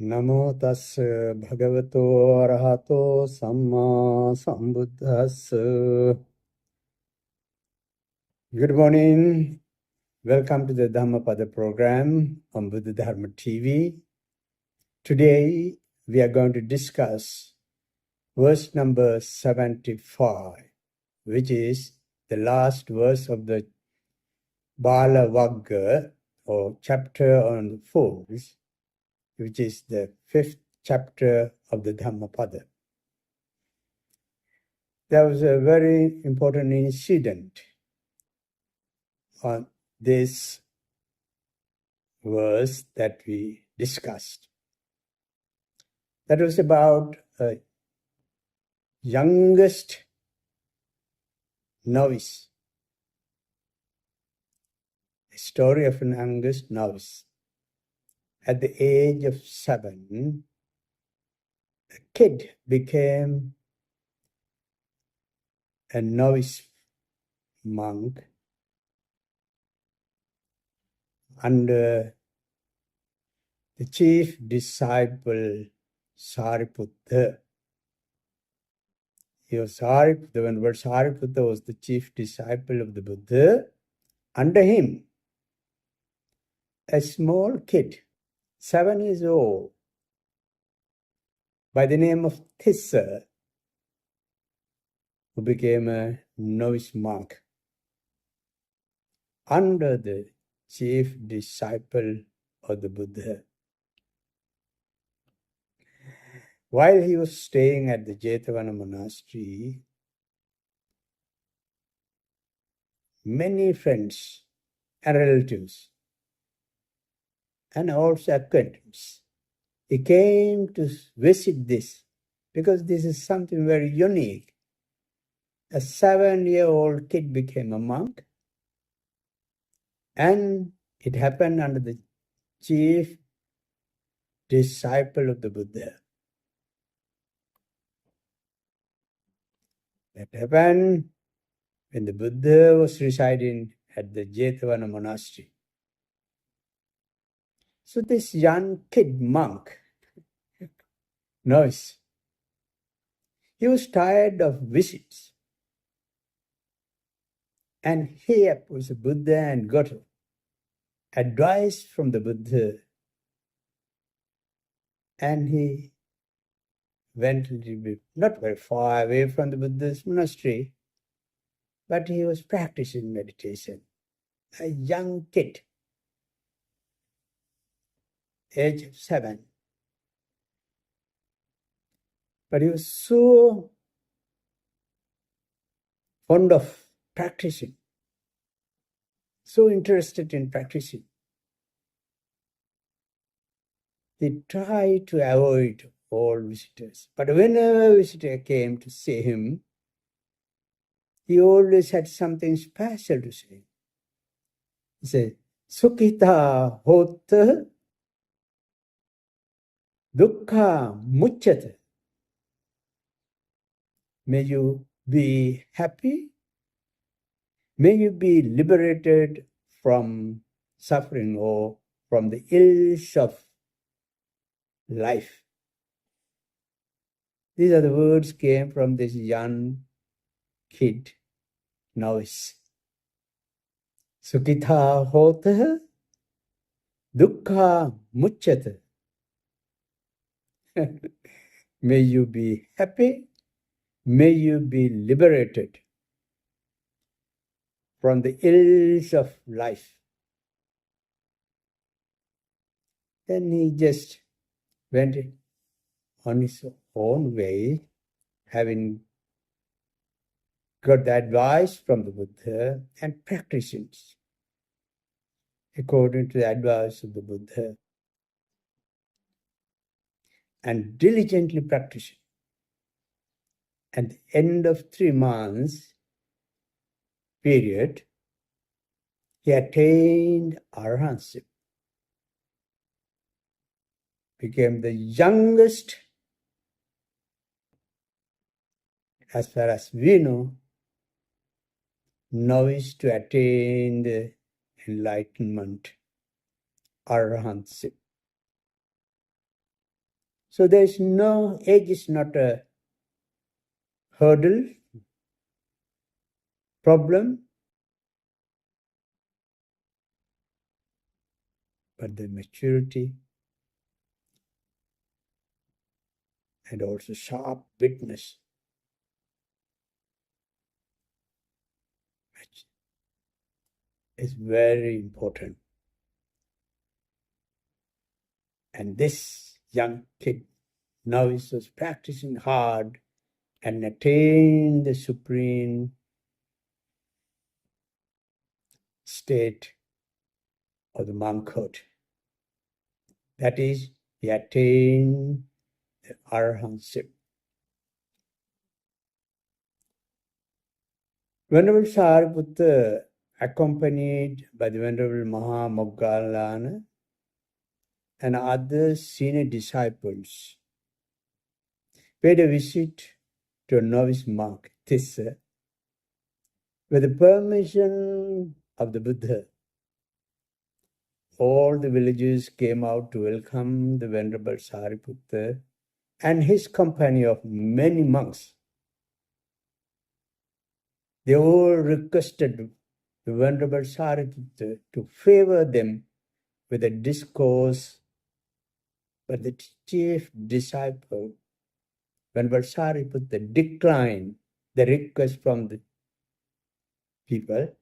Namo tassa bhagavato arahato samma sambuddhassa. Good morning. Welcome to the Dhammapada program on Buddha Dharma TV. Today we are going to discuss verse number 75, which is the last verse of the Bala Vagga, or chapter on the fools, which is the 5th chapter of the Dhammapada. There was a very important incident on this verse that we discussed. That was about a youngest novice, a story of an youngest novice. At the age of 7, a kid became a novice monk under the chief disciple Sariputta. The word Sariputta was the chief disciple of the Buddha. Under him, a small kid, 7 years old, by the name of Tissa, who became a novice monk under the chief disciple of the Buddha. While he was staying at the Jetavana monastery, many friends and relatives and also acquaintances, he came to visit this because this is something very unique. A 7-year-old kid became a monk, and it happened under the chief disciple of the Buddha. That happened when the Buddha was residing at the Jetavana monastery. So this young kid monk, novice, he was tired of visits. And he approached the Buddha and got advice from the Buddha. And he went a little bit, not very far away from the Buddha's monastery, but he was practicing meditation. A young kid, age of 7. But he was so fond of practicing, so interested in practicing. He tried to avoid all visitors. But whenever a visitor came to see him, he always had something special to say. He said, Sukhita hota dukkha muchyate. May you be happy. May you be liberated from suffering or from the ills of life. These are the words came from this young kid, novice. Sukhita hota dukkha muchyate. May you be happy. May you be liberated from the ills of life. Then he just went on his own way, having got the advice from the Buddha and practicing according to the advice of the Buddha, and diligently practicing. At the end of 3 months period, he attained arahantship, became the youngest, as far as we know, novice to attain the enlightenment, arahantship. So there is no, age is not a hurdle, problem, but the maturity and also sharp witness is very important. And this young kid now is just practicing hard and attain the supreme state of the monkhood. That is, he attained the arahantship. Venerable Sariputta, accompanied by the Venerable Maha Moggallana and other senior disciples, paid a visit to a novice monk, Tissa, with the permission of the Buddha. All the villagers came out to welcome the Venerable Sariputta and his company of many monks. They all requested the Venerable Sariputta to favor them with a discourse, but the chief disciple, Venerable Sariputta, declined the request from the people.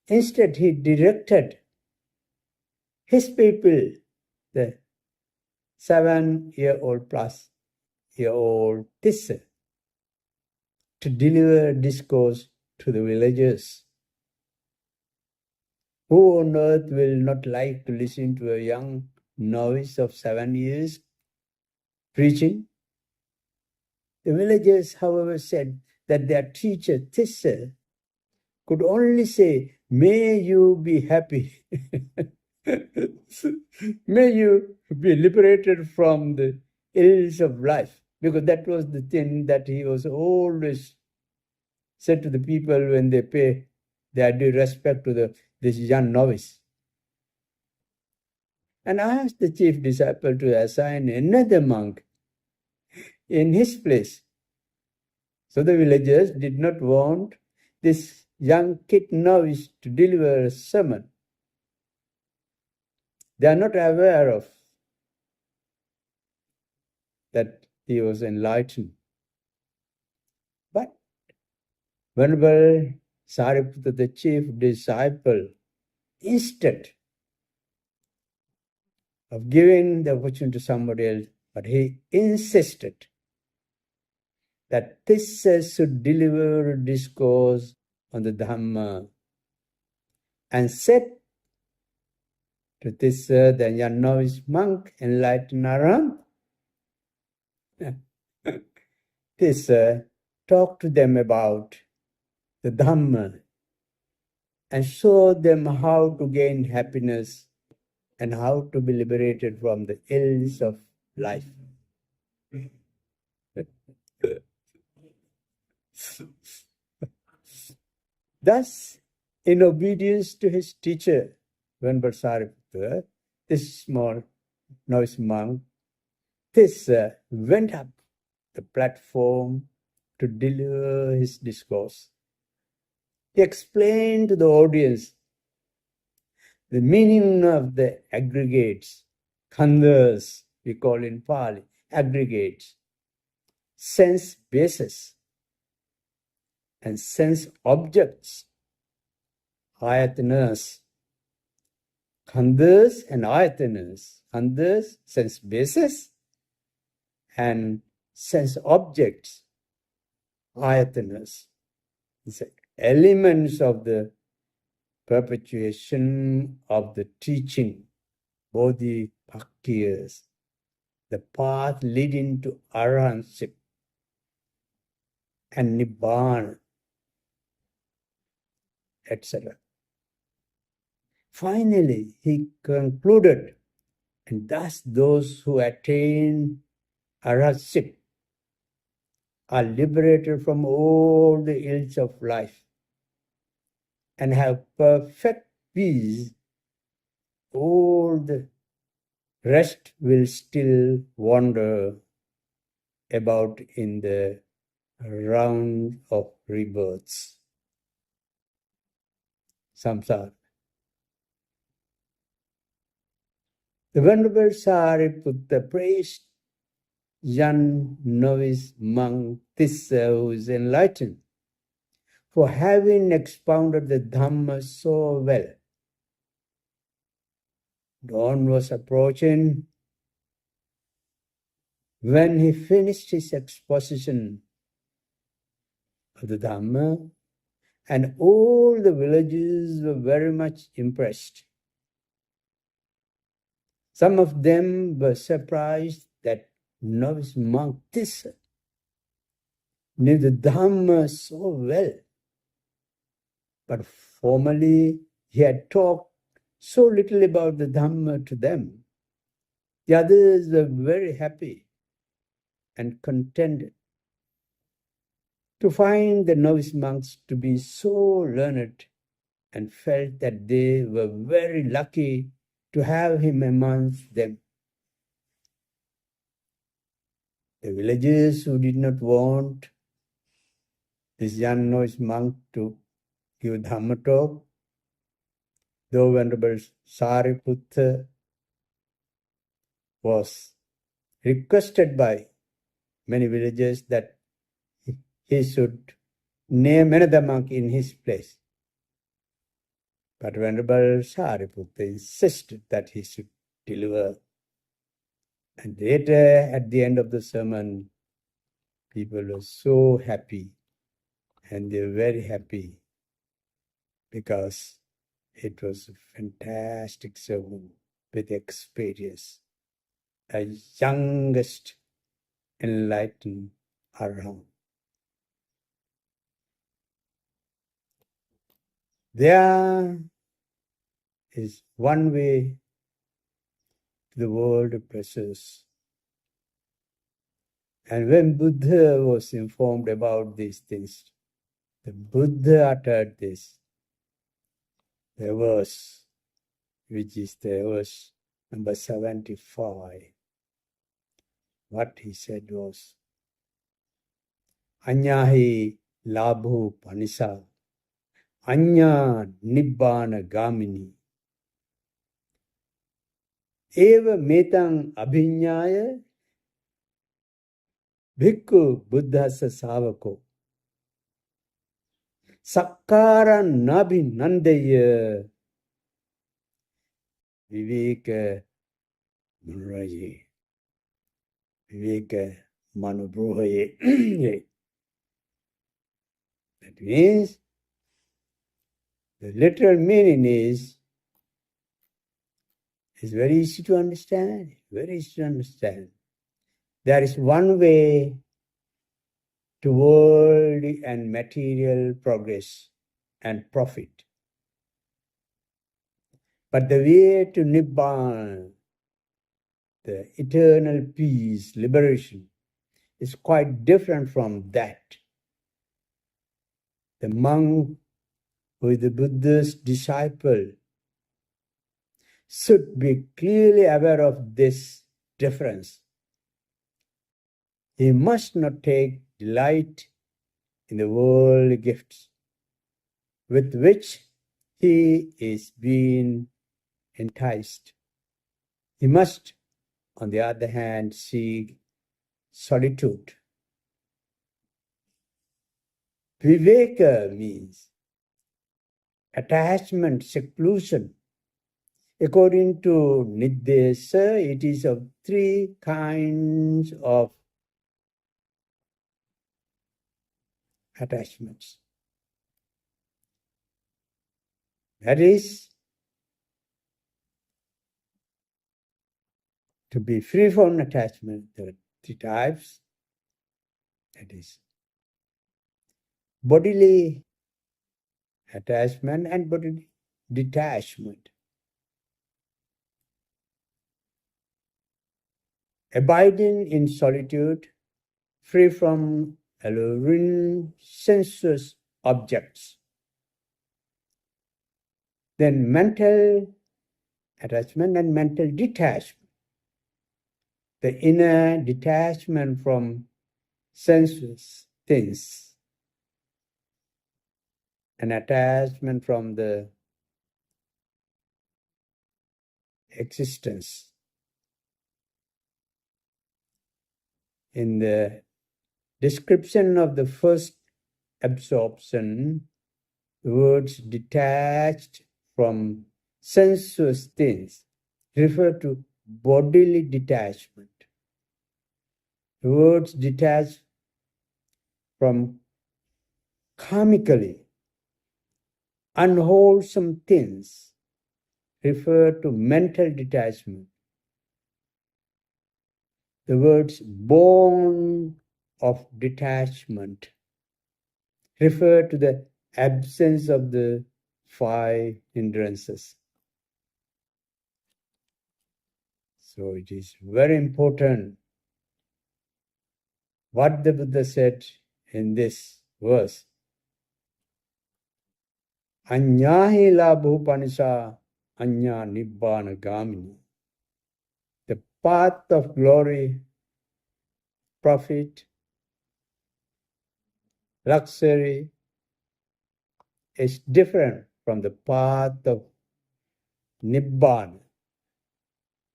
Instead, he directed his people, the 7-year-old plus year-old Tissa, to deliver a discourse to the villagers. Who on earth will not like to listen to a young novice of 7 years preaching? The villagers, however, said that their teacher, Tissa, could only say, "May you be happy." May you be liberated from the ills of life. Because that was the thing that he was always said to the people when they pay their due respect to this young novice. And I asked the chief disciple to assign another monk in his place. So the villagers did not want this young kid novice to deliver a sermon. They are not aware of that he was enlightened. But Venerable Sariputta, the chief disciple, instead of giving the opportunity to somebody else, but he insisted that Tissa should deliver a discourse on the Dhamma, and said to Tissa, the young novice monk, enlightened Arahant, Tissa talked to them about the Dhamma and showed them how to gain happiness and how to be liberated from the ills of life. Thus, in obedience to his teacher, Venerable Sariputta, this small novice monk, Tissa went up the platform to deliver his discourse. He explained to the audience the meaning of the aggregates, khandhas, we call in Pali, aggregates, sense bases, and sense objects, ayatanas. Khandhas and ayatanas. Khandhas, sense bases, and sense objects, ayatanas. It's elements of the perpetuation of the teaching, bodhipakkhiyas, the path leading to arahantship and nibbana, etc. Finally, he concluded, and thus those who attain arahantship are liberated from all the ills of life and have perfect peace, all the rest will still wander about in the round of rebirths. Samsara. The Venerable Sariputta praised young novice monk Tissa, who is enlightened, for having expounded the Dhamma so well. Dawn was approaching when he finished his exposition of the Dhamma, and all the villagers were very much impressed. Some of them were surprised that novice monk Tissa knew the Dhamma so well. But formerly he had talked so little about the Dhamma to them. The others were very happy and contented to find the novice monks to be so learned, and felt that they were very lucky to have him amongst them. The villagers who did not want this young novice monk to give Dhamma talk, though Venerable Sariputta was requested by many villagers that he should name another monk in his place. But Venerable Sariputta insisted that he should deliver. And later, at the end of the sermon, people were so happy, and they were very happy because it was a fantastic sermon with experience, a youngest enlightened around. There is one way to the world of pleasures. And when Buddha was informed about these things, the Buddha uttered this, the verse, which is the verse number 75. What he said was, Anyahi labho panisa, anya nibbana gamini, eva metang abhinyaya, bhikkhu buddhasa savako, sakkara nabi nandaya, viveka manuraye, viveka manubruhaye. That means, the literal meaning is very easy to understand, very easy to understand. There is one way to worldly and material progress and profit. But the way to Nibbana, the eternal peace, liberation, is quite different from that. The monk who is the Buddha's disciple should be clearly aware of this difference. He must not take delight in the worldly gifts with which he is being enticed. He must, on the other hand, seek solitude. Viveka means attachment, seclusion. According to Nirdesa, it is of three kinds of attachments. That is, to be free from attachment, there are three types. That is, bodily attachment and bodily detachment. Abiding in solitude, free from alluring sensuous objects. Then mental attachment and mental detachment. the inner detachment from sensuous things, an attachment from the existence. In the description of the first absorption, the words detached from sensuous things refer to bodily detachment. The words detached from karmically unwholesome things refer to mental detachment. The words born of detachment refer to the absence of the five hindrances. So it is very important what the Buddha said in this verse. Anyahi labhupanisa anya nibbana gamini. The path of glory, profit, luxury is different from the path of nibbana,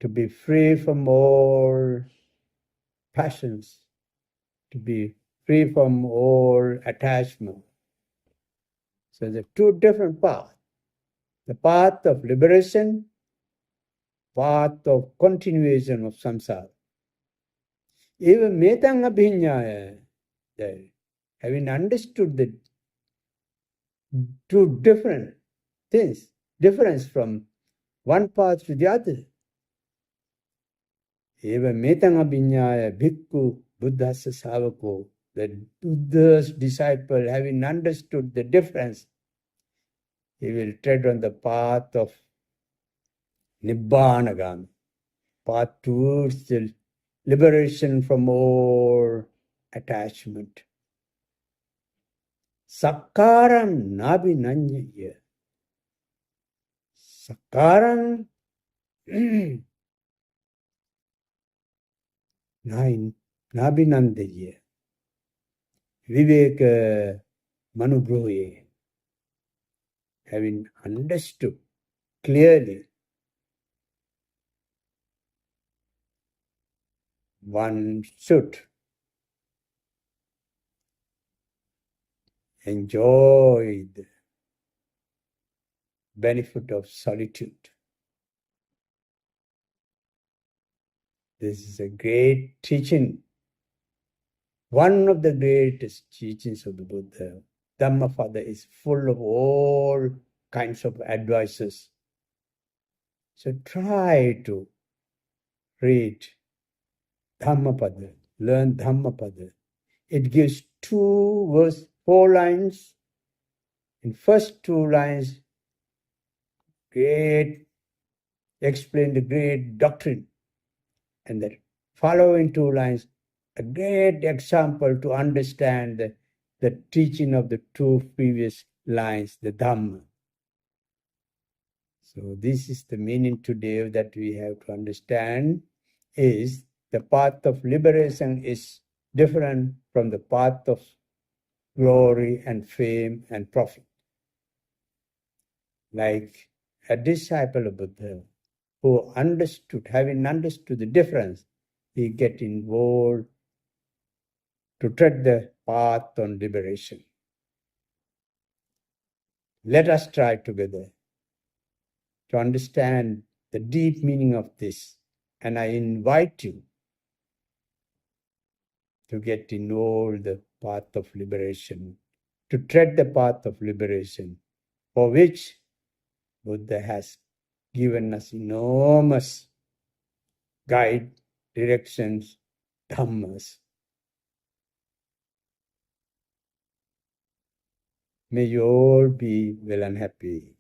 to be free from all passions, to be free from all attachment. So there are two different paths. The path of liberation, path of continuation of samsara. Even metang abhinyaya, having understood the two different things, difference from one path to the other. Even metang abhinyaya bhikkhu buddhasa savako, the Buddha's disciple, having understood the difference, he will tread on the path of Nibbanagami, path towards the liberation from all attachment. Sakkaram nabhinanyaya. Sakkaram nabhinandaya. Viveka manubhruye. Having understood clearly, one should enjoy the benefit of solitude. This is a great teaching, one of the greatest teachings of the Buddha. Dhammapada is full of all kinds of advices. So try to read Dhammapada, learn Dhammapada. It gives 4 lines. In first 2 lines, explain the great doctrine. And the following 2 lines, a great example to understand the teaching of the 2 previous lines, the Dhamma. So this is the meaning today that we have to understand, is the path of liberation is different from the path of glory and fame and profit. Like a disciple of Buddha who having understood the difference, he get involved to tread the path on liberation. Let us try together to understand the deep meaning of this. And I invite you to get involved the path of liberation, to tread the path of liberation, for which Buddha has given us enormous guide, directions, dhammas. May you all be well and happy.